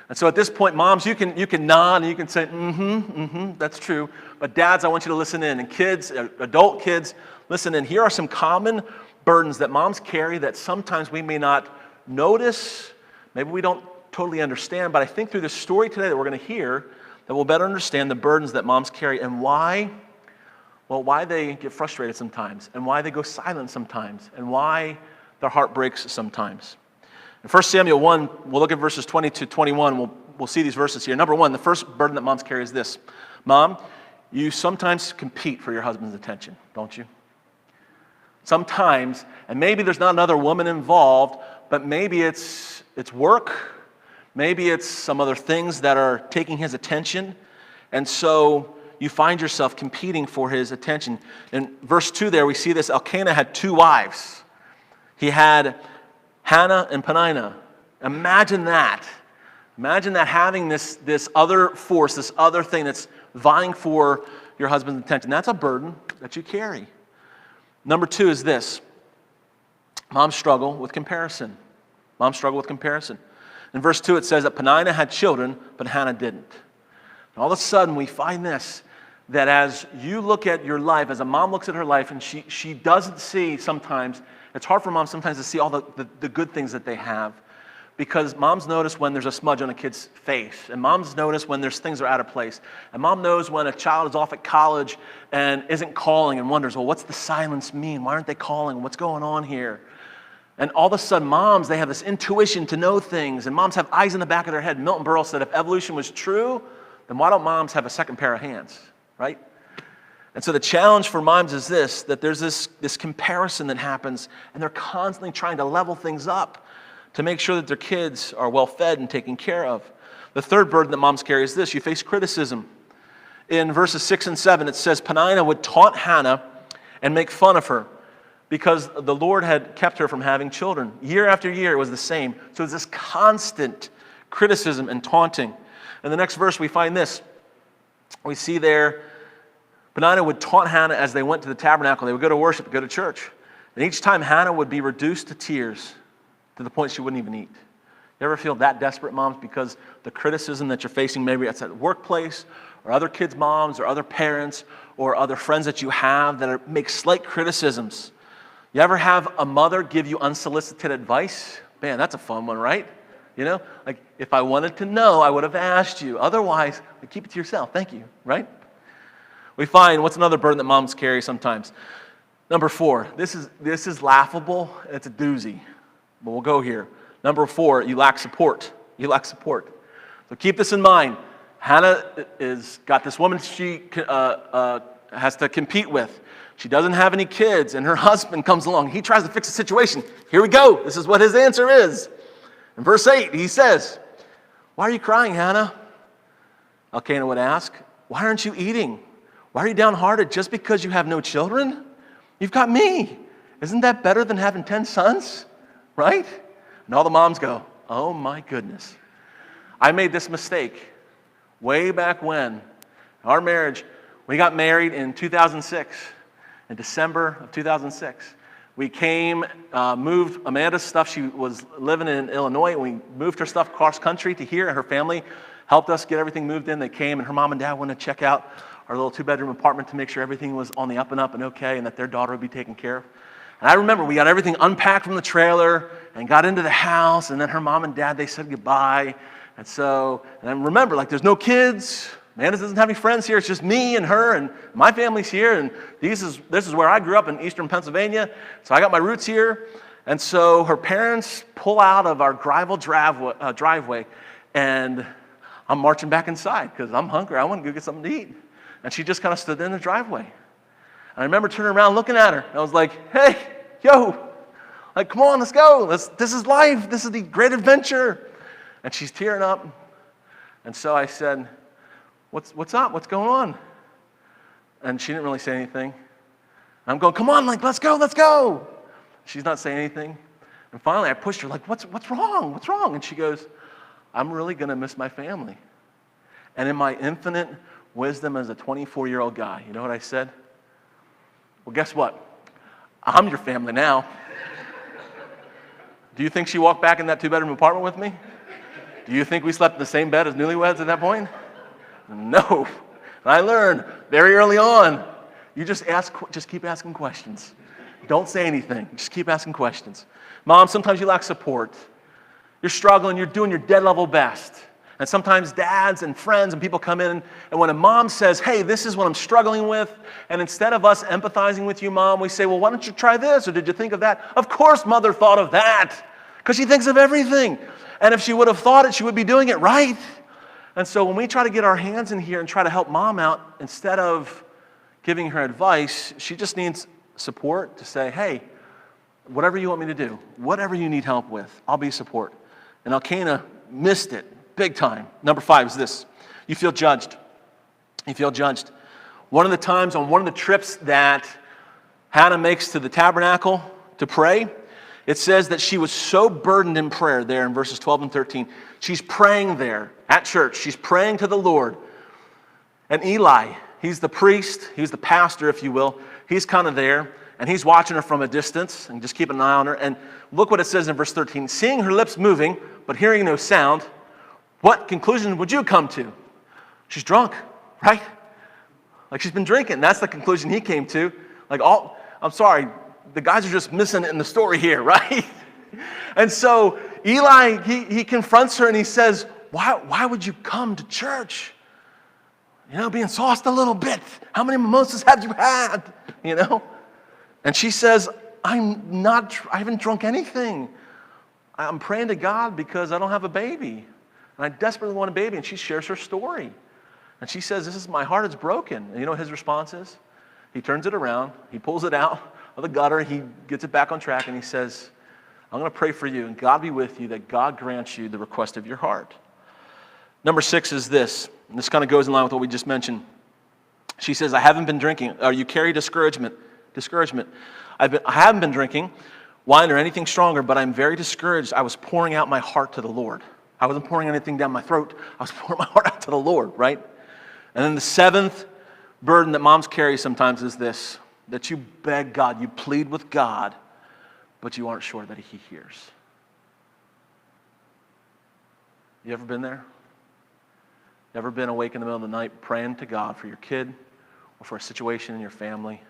And so at this point, moms, you can nod and you can say, that's true. But dads, I want you to listen in. And kids, adult kids, listen in. Here are some common burdens that moms carry that sometimes we may not notice. Maybe we don't totally understand. But I think through the story today that we're going to hear, that we'll better understand the burdens that moms carry and why they get frustrated sometimes, and why they go silent sometimes, and why their heart breaks sometimes. In 1 Samuel 1, we'll look at verses 20 to 21. We'll see these verses here. Number one, the first burden that moms carry is this. Mom, you sometimes compete for your husband's attention, don't you? Sometimes, and maybe there's not another woman involved, but maybe it's work. Maybe it's some other things that are taking his attention. And so you find yourself competing for his attention. In verse 2 there, we see this. Elkanah had 2 wives. He had Hannah and Peninnah. Imagine that. Imagine that, having this other force, this other thing that's vying for your husband's attention. That's a burden that you carry. Number 2 is this. Moms struggle with comparison. Moms struggle with comparison. In verse 2 it says that Peninnah had children, but Hannah didn't. And all of a sudden we find this, that as you look at your life, as a mom looks at her life, and she doesn't see sometimes, it's hard for moms sometimes to see all the good things that they have, because moms notice when there's a smudge on a kid's face, and moms notice when there's things that are out of place, and mom knows when a child is off at college and isn't calling and wonders, well, what's the silence mean? Why aren't they calling? What's going on here? And all of a sudden, moms, they have this intuition to know things, and moms have eyes in the back of their head. Milton Berle said, if evolution was true, then why don't moms have a second pair of hands, right? And so the challenge for moms is this, that there's this comparison that happens, and they're constantly trying to level things up to make sure that their kids are well fed and taken care of. The third burden that moms carry is this: you face criticism. In verses 6 and 7, it says, Peninnah would taunt Hannah and make fun of her because the Lord had kept her from having children. Year after year, it was the same. So it's this constant criticism and taunting. In the next verse, we find this. We see there, Peninnah would taunt Hannah as they went to the tabernacle. They would go to worship, go to church. And each time, Hannah would be reduced to tears to the point she wouldn't even eat. You ever feel that desperate, moms, because the criticism that you're facing, maybe it's at workplace, or other kids' moms, or other parents, or other friends that you have that make slight criticisms? You ever have a mother give you unsolicited advice? Man, that's a fun one, right? You know, like, if I wanted to know, I would have asked you. Otherwise, keep it to yourself. Thank you, right? We find, what's another burden that moms carry sometimes? Number 4, this is laughable. It's a doozy, but we'll go here. Number 4, you lack support. You lack support. So keep this in mind. Hannah is got this woman she has to compete with. She doesn't have any kids, and her husband comes along. He tries to fix the situation. Here we go. This is what his answer is. In verse 8, he says, "Why are you crying, Hannah?" Elkanah would ask, "Why aren't you eating? Why are you downhearted just because you have no children? You've got me. Isn't that better than having 10 sons?" Right? And all the moms go, "Oh my goodness. I made this mistake way back when. Our marriage, we got married in 2006, in December of 2006. We came, moved Amanda's stuff. She was living in Illinois. We moved her stuff cross country to here, and her family helped us get everything moved in. They came, and her mom and dad wanted to check out our little 2-bedroom apartment to make sure everything was on the up and up and okay, and that their daughter would be taken care of. And I remember we got everything unpacked from the trailer and got into the house, and then her mom and dad, they said goodbye. And I remember, like, there's no kids. Amanda doesn't have any friends here. It's just me and her, and my family's here, and this is where I grew up, in eastern Pennsylvania, so I got my roots here. And so her parents pull out of our gravel driveway, and I'm marching back inside because I'm hungry. I want to go get something to eat. And she just kind of stood there in the driveway. And I remember turning around looking at her, and I was like, "Hey, yo, like, come on, let's go. This is life. This is the great adventure." And she's tearing up. And so I said, What's up? What's going on? And she didn't really say anything. I'm going, "Come on, like, let's go. She's not saying anything. And finally I pushed her, like, what's wrong? What's wrong? And she goes, "I'm really going to miss my family." And in my infinite wisdom as a 24-year-old guy, you know what I said? "Well, guess what? I'm your family now." Do you think she walked back in that 2-bedroom apartment with me? Do you think we slept in the same bed as newlyweds at that point? No. I learned very early on, you just keep asking questions. Don't say anything. Just keep asking questions. Mom, sometimes you lack support. You're struggling. You're doing your dead level best. And sometimes dads and friends and people come in, and when a mom says, hey, this is what I'm struggling with, and instead of us empathizing with you, Mom, we say, well, why don't you try this, or did you think of that? Of course Mother thought of that, because she thinks of everything. And if she would have thought it, she would be doing it right. And so when we try to get our hands in here and try to help Mom out, instead of giving her advice, she just needs support to say, hey, whatever you want me to do, whatever you need help with, I'll be support. And Elkanah missed it big time. Number 5 is this. You feel judged. You feel judged. One of the times on one of the trips that Hannah makes to the tabernacle to pray, it says that she was so burdened in prayer there in verses 12 and 13. She's praying there at church. She's praying to the Lord. And Eli, he's the priest, he's the pastor, if you will. He's kind of there, and he's watching her from a distance and just keeping an eye on her. And look what it says in verse 13. Seeing her lips moving, but hearing no sound, what conclusion would you come to? She's drunk, right? Like she's been drinking. That's the conclusion he came to. I'm sorry, the guys are just missing it in the story here, right? And so Eli, he confronts her and he says, why would you come to church? Being sauced a little bit. How many mimosas have you had? And she says, I haven't drunk anything. I'm praying to God because I don't have a baby. And I desperately want a baby. And she shares her story. And she says, my heart is broken. And you know what his response is? He turns it around. He pulls it out of the gutter. He gets it back on track. And he says, I'm going to pray for you. And God be with you, that God grants you the request of your heart. Number 6 is this. And this kind of goes in line with what we just mentioned. She says, I haven't been drinking. You carry discouragement. I haven't been drinking wine or anything stronger, but I'm very discouraged. I was pouring out my heart to the Lord. I wasn't pouring anything down my throat. I was pouring my heart out to the Lord, right? And then the 7th burden that moms carry sometimes is this, that you beg God, you plead with God, but you aren't sure that he hears. You ever been there? Ever been awake in the middle of the night praying to God for your kid or for a situation in your family?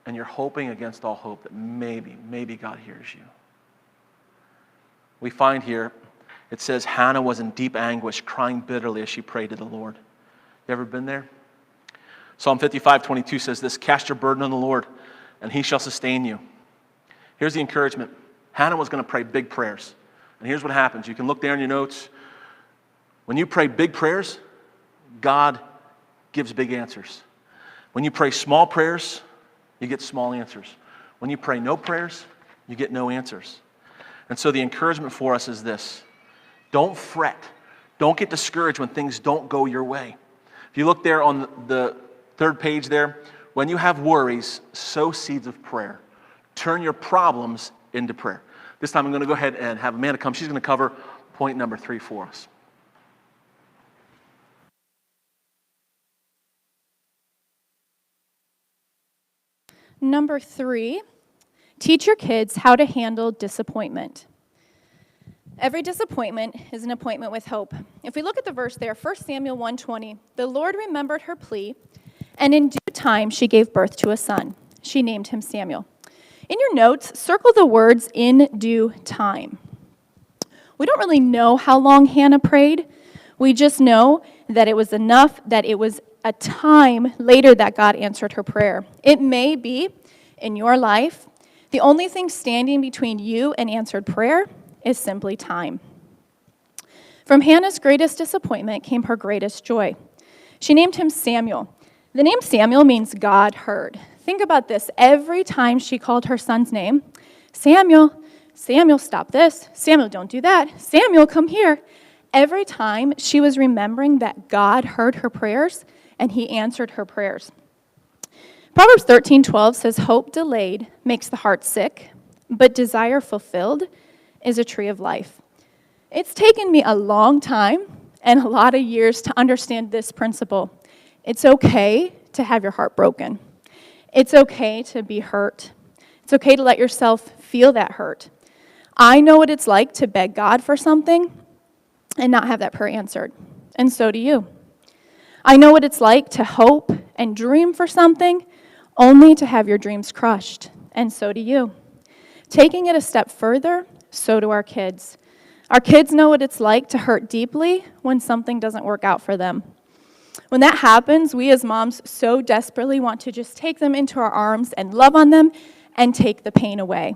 And you're hoping against all hope that maybe God hears you. We find here, it says Hannah was in deep anguish, crying bitterly as she prayed to the Lord. You ever been there? Psalm 55:22 says this, cast your burden on the Lord, and he shall sustain you. Here's the encouragement. Hannah was going to pray big prayers. And here's what happens. You can look there in your notes. When you pray big prayers, God gives big answers. When you pray small prayers, you get small answers. When you pray no prayers, you get no answers. And so the encouragement for us is this. Don't fret. Don't get discouraged when things don't go your way. If you look there on the 3rd page there, when you have worries, sow seeds of prayer. Turn your problems into prayer. This time I'm going to go ahead and have Amanda come. She's going to cover point number 3 for us. Number 3, teach your kids how to handle disappointment. Every disappointment is an appointment with hope. If we look at the verse there, 1 Samuel 1:20, the Lord remembered her plea, and in due time she gave birth to a son. She named him Samuel. In your notes, circle the words in due time. We don't really know how long Hannah prayed. We just know that it was enough, that it was a time later that God answered her prayer. It may be, in your life, the only thing standing between you and answered prayer is simply time. From Hannah's greatest disappointment came her greatest joy. She named him Samuel. The name Samuel means God heard. Think about this. Every time she called her son's name, Samuel, Samuel, stop this. Samuel, don't do that. Samuel, come here. Every time she was remembering that God heard her prayers and he answered her prayers. Proverbs 13:12 says, hope delayed makes the heart sick, but desire fulfilled is a tree of life. It's taken me a long time and a lot of years to understand this principle. It's okay to have your heart broken. It's okay to be hurt. It's okay to let yourself feel that hurt. I know what it's like to beg God for something and not have that prayer answered. And so do you. I know what it's like to hope and dream for something only to have your dreams crushed. And so do you. Taking it a step further, so do our kids. Our kids know what it's like to hurt deeply when something doesn't work out for them. When that happens, we as moms so desperately want to just take them into our arms and love on them and take the pain away.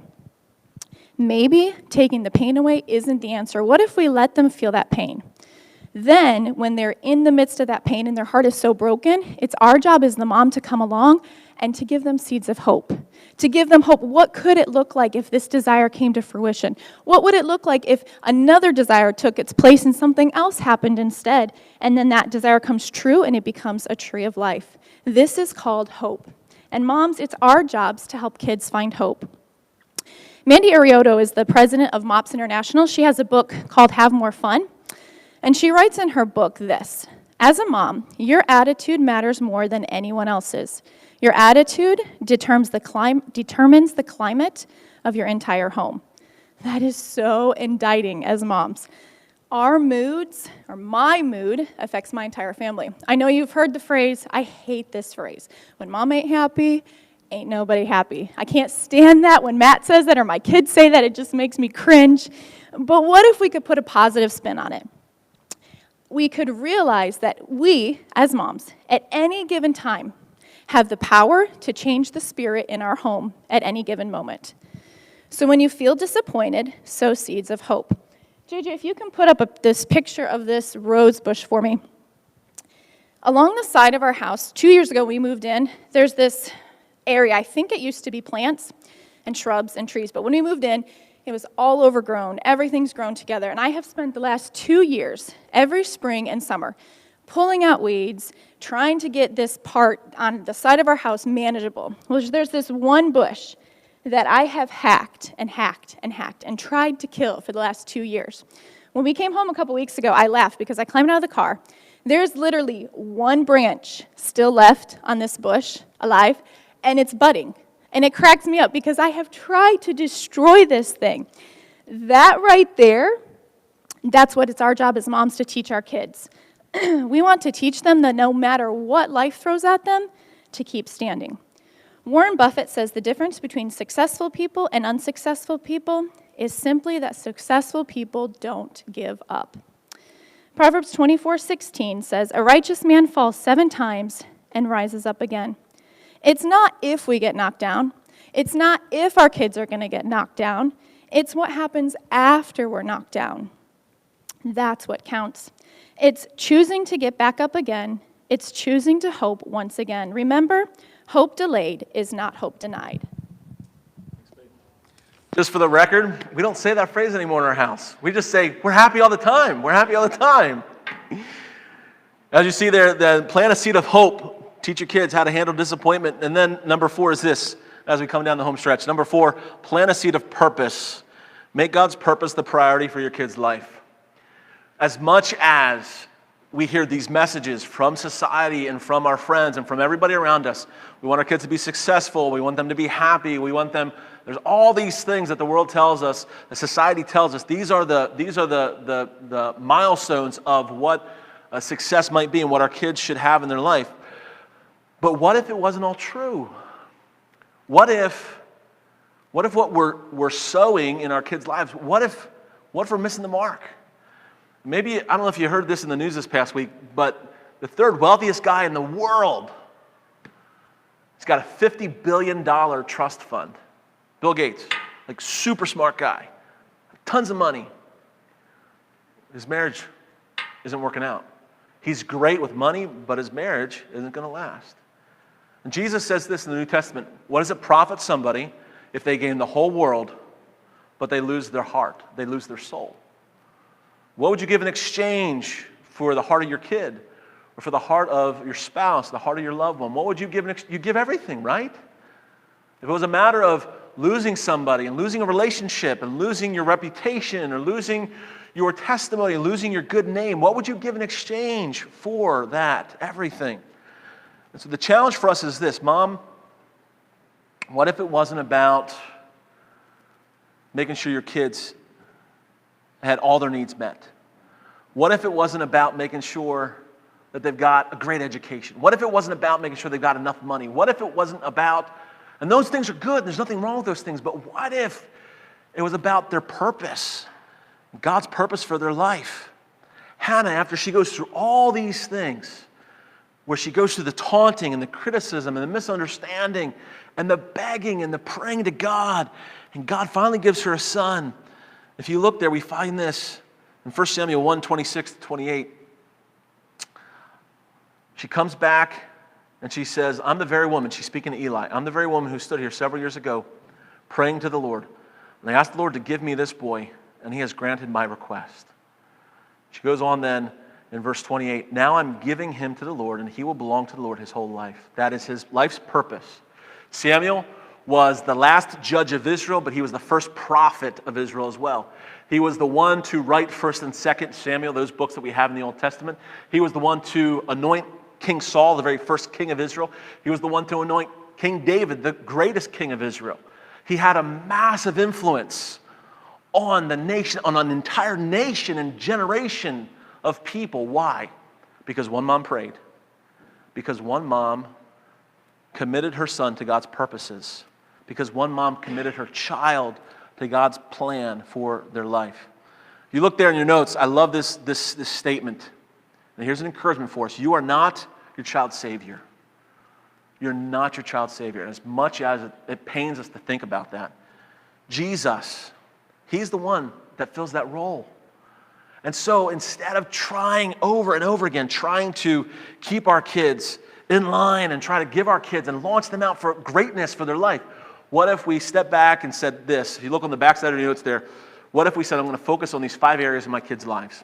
Maybe taking the pain away isn't the answer. What if we let them feel that pain? Then, when they're in the midst of that pain and their heart is so broken, it's our job as the mom to come along and to give them seeds of hope. To give them hope. What could it look like if this desire came to fruition? What would it look like if another desire took its place and something else happened instead? And then that desire comes true and it becomes a tree of life. This is called hope. And moms, it's our jobs to help kids find hope. Mandy Arioto is the president of MOPS International. She has a book called Have More Fun. And she writes in her book this: as a mom, your attitude matters more than anyone else's. Your attitude determines the climate of your entire home. That is so indicting as moms. Our moods, or my mood, affects my entire family. I know you've heard the phrase, I hate this phrase. When mom ain't happy, ain't nobody happy. I can't stand that when Matt says that or my kids say that. It just makes me cringe. But what if we could put a positive spin on it? We could realize that we, as moms, at any given time, have the power to change the spirit in our home at any given moment. So when you feel disappointed, sow seeds of hope. JJ, if you can put up this picture of this rose bush for me. Along the side of our house, 2 years ago we moved in, there's this area. I think it used to be plants and shrubs and trees, but when we moved in, it was all overgrown. Everything's grown together. And I have spent the last 2 years, every spring and summer, pulling out weeds, trying to get this part on the side of our house manageable. Well, there's this one bush that I have hacked and hacked and hacked and tried to kill for the last 2 years. When we came home a couple weeks ago, I laughed because I climbed out of the car. There's literally one branch still left on this bush, alive, and it's budding. And it cracks me up because I have tried to destroy this thing. That right there, that's what it's our job as moms to teach our kids. We want to teach them that no matter what life throws at them, to keep standing. Warren Buffett says the difference between successful people and unsuccessful people is simply that successful people don't give up. Proverbs 24:16 says, a righteous man falls 7 times and rises up again. It's not if we get knocked down. It's not if our kids are going to get knocked down. It's what happens after we're knocked down. That's what counts. It's choosing to get back up again. It's choosing to hope once again. Remember, hope delayed is not hope denied. Just for the record, we don't say that phrase anymore in our house. We just say, we're happy all the time. We're happy all the time. As you see there, plant a seed of hope. Teach your kids how to handle disappointment. And then number 4 is this, as we come down the home stretch. Number 4, plant a seed of purpose. Make God's purpose the priority for your kid's life. As much as we hear these messages from society and from our friends and from everybody around us, we want our kids to be successful, we want them to be happy, we want them, there's all these things that the world tells us, the society tells us, these are the milestones of what success might be and what our kids should have in their life. But what if it wasn't all true? What if what we're sowing in our kids' lives, what if we're missing the mark? Maybe, I don't know if you heard this in the news this past week, but the 3rd wealthiest guy in the world, he's got a $50 billion trust fund. Bill Gates, like super smart guy, tons of money. His marriage isn't working out. He's great with money, but his marriage isn't going to last. And Jesus says this in the New Testament, what does it profit somebody if they gain the whole world, but they lose their heart, they lose their soul? What would you give in exchange for the heart of your kid, or for the heart of your spouse, the heart of your loved one? What would you give? You give everything, right? If it was a matter of losing somebody and losing a relationship and losing your reputation or losing your testimony and losing your good name, what would you give in exchange for that? Everything. And so the challenge for us is this, Mom, what if it wasn't about making sure your kids had all their needs met? What if it wasn't about making sure that they've got a great education? What if it wasn't about making sure they've got enough money? What if it wasn't about, and those things are good, there's nothing wrong with those things, but what if it was about their purpose, God's purpose for their life? Hannah, after she goes through all these things, where she goes through the taunting and the criticism and the misunderstanding and the begging and the praying to God, and God finally gives her a son. If you look there, we find this in 1 Samuel 1, 26 to 28. She comes back and she says, I'm the very woman, she's speaking to Eli, I'm the very woman who stood here several years ago praying to the Lord. And I asked the Lord to give me this boy, and he has granted my request. She goes on then in verse 28, now I'm giving him to the Lord, and he will belong to the Lord his whole life. That is his life's purpose. Samuel was the last judge of Israel, but he was the first prophet of Israel as well. He was the one to write 1st and 2nd Samuel, those books that we have in the Old Testament. He was the one to anoint King Saul, the very first king of Israel. He was the one to anoint King David, the greatest king of Israel. He had a massive influence on the nation, on an entire nation and generation of people. Why? Because one mom prayed. Because one mom committed her son to God's purposes. Because one mom committed her child to God's plan for their life. You look there in your notes, I love this statement. And here's an encouragement for us. You are not your child's savior. You're not your child's savior. And as much as it pains us to think about that, Jesus, he's the one that fills that role. And so instead of trying over and over again, trying to keep our kids in line and try to give our kids and launch them out for greatness for their life, what if we step back and said this? If you look on the back side of your notes there, what if we said, I'm going to focus on these 5 areas in my kids' lives.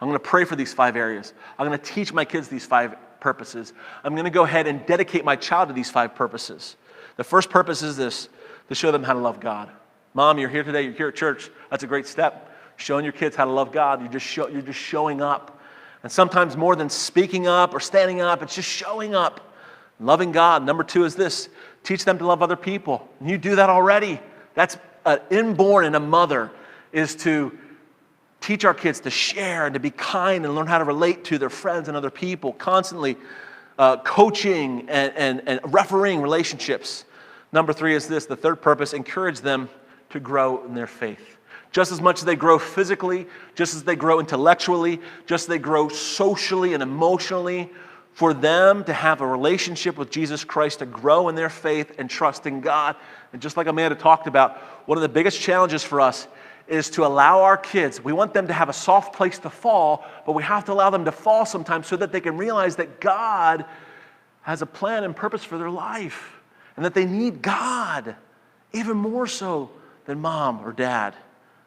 I'm going to pray for these 5 areas. I'm going to teach my kids these 5 purposes. I'm going to go ahead and dedicate my child to these 5 purposes. The first purpose is this, to show them how to love God. Mom, you're here today, you're here at church. That's a great step. Showing your kids how to love God. You're just showing up. And sometimes more than speaking up or standing up, it's just showing up. Loving God. Number 2 is this, teach them to love other people. And you do that already. That's inborn in a mother, is to teach our kids to share and to be kind and learn how to relate to their friends and other people, constantly coaching and refereeing relationships. Number 3 is this, the third purpose, encourage them to grow in their faith. Just as much as they grow physically, just as they grow intellectually, just as they grow socially and emotionally, for them to have a relationship with Jesus Christ, to grow in their faith and trust in God. And just like Amanda talked about, one of the biggest challenges for us is to allow our kids, we want them to have a soft place to fall, but we have to allow them to fall sometimes so that they can realize that God has a plan and purpose for their life, and that they need God even more so than mom or dad.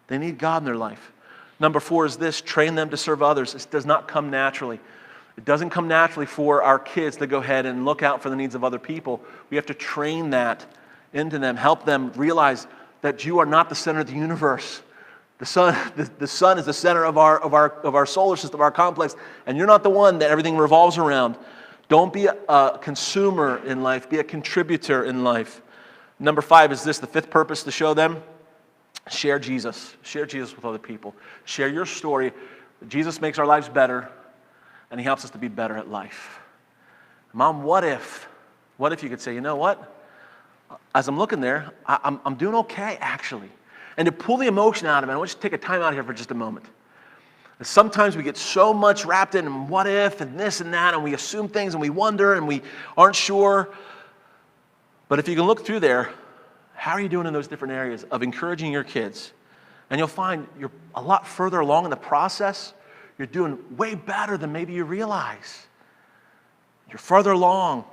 They need God in their life. Number 4 is this, train them to serve others. This does not come naturally. It doesn't come naturally for our kids to go ahead and look out for the needs of other people. We have to train that into them, help them realize that you are not the center of the universe. The sun is the center of our solar system, our complex, and you're not the one that everything revolves around. Don't be a consumer in life, be a contributor in life. Number 5 is this, the 5th purpose, to show them, share Jesus. Share Jesus with other people. Share your story. Jesus makes our lives better, and he helps us to be better at life. Mom, what if you could say, you know what? As I'm looking there, I'm doing okay, actually. And to pull the emotion out of it, I want you to take a time out here for just a moment. And sometimes we get so much wrapped in what if and this and that, and we assume things and we wonder and we aren't sure. But if you can look through there, how are you doing in those different areas of encouraging your kids? And you'll find you're a lot further along in the process. You're doing way better than maybe you realize. You're further along.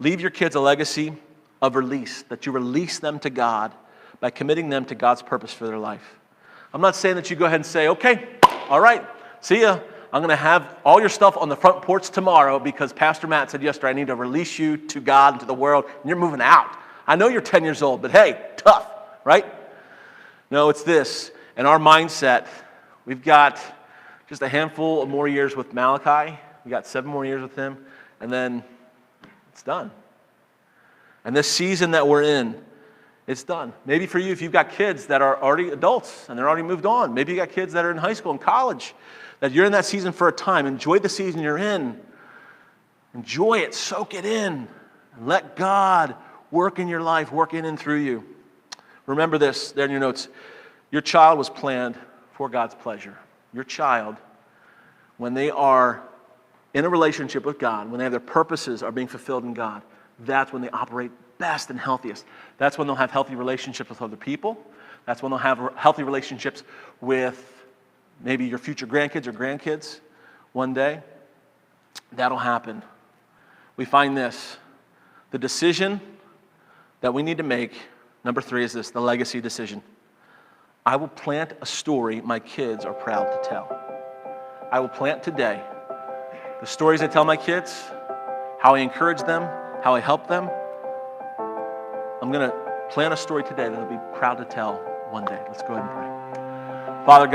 Leave your kids a legacy of release, that you release them to God by committing them to God's purpose for their life. I'm not saying that you go ahead and say, okay, all right, see ya. I'm going to have all your stuff on the front porch tomorrow because Pastor Matt said yesterday I need to release you to God and to the world, and you're moving out. I know you're 10 years old, but hey, tough, right? No, it's this. In our mindset, we've got just a handful of more years with Malachi. We got 7 more years with him, and then it's done. And this season that we're in It's done. Maybe for you, if you've got kids that are already adults and they're already moved on, maybe you got kids that are in high school and college, that you're in that season for a time. Enjoy the season you're in. Enjoy it, soak it in, and let God work in your life, work in and through you. Remember this, there in your notes. Your child was planned for God's pleasure. Your child, when they are in a relationship with God, when they have their purposes are being fulfilled in God, that's when they operate best and healthiest. That's when they'll have healthy relationships with other people. That's when they'll have healthy relationships with maybe your future grandkids or grandkids one day. That'll happen. We find this. The decision that we need to make, number 3, is this, the legacy decision. I will plant a story my kids are proud to tell. I will plant today the stories I tell my kids, how I encourage them, how I help them. I'm going to plant a story today that they'll be proud to tell one day. Let's go ahead and pray. Father God,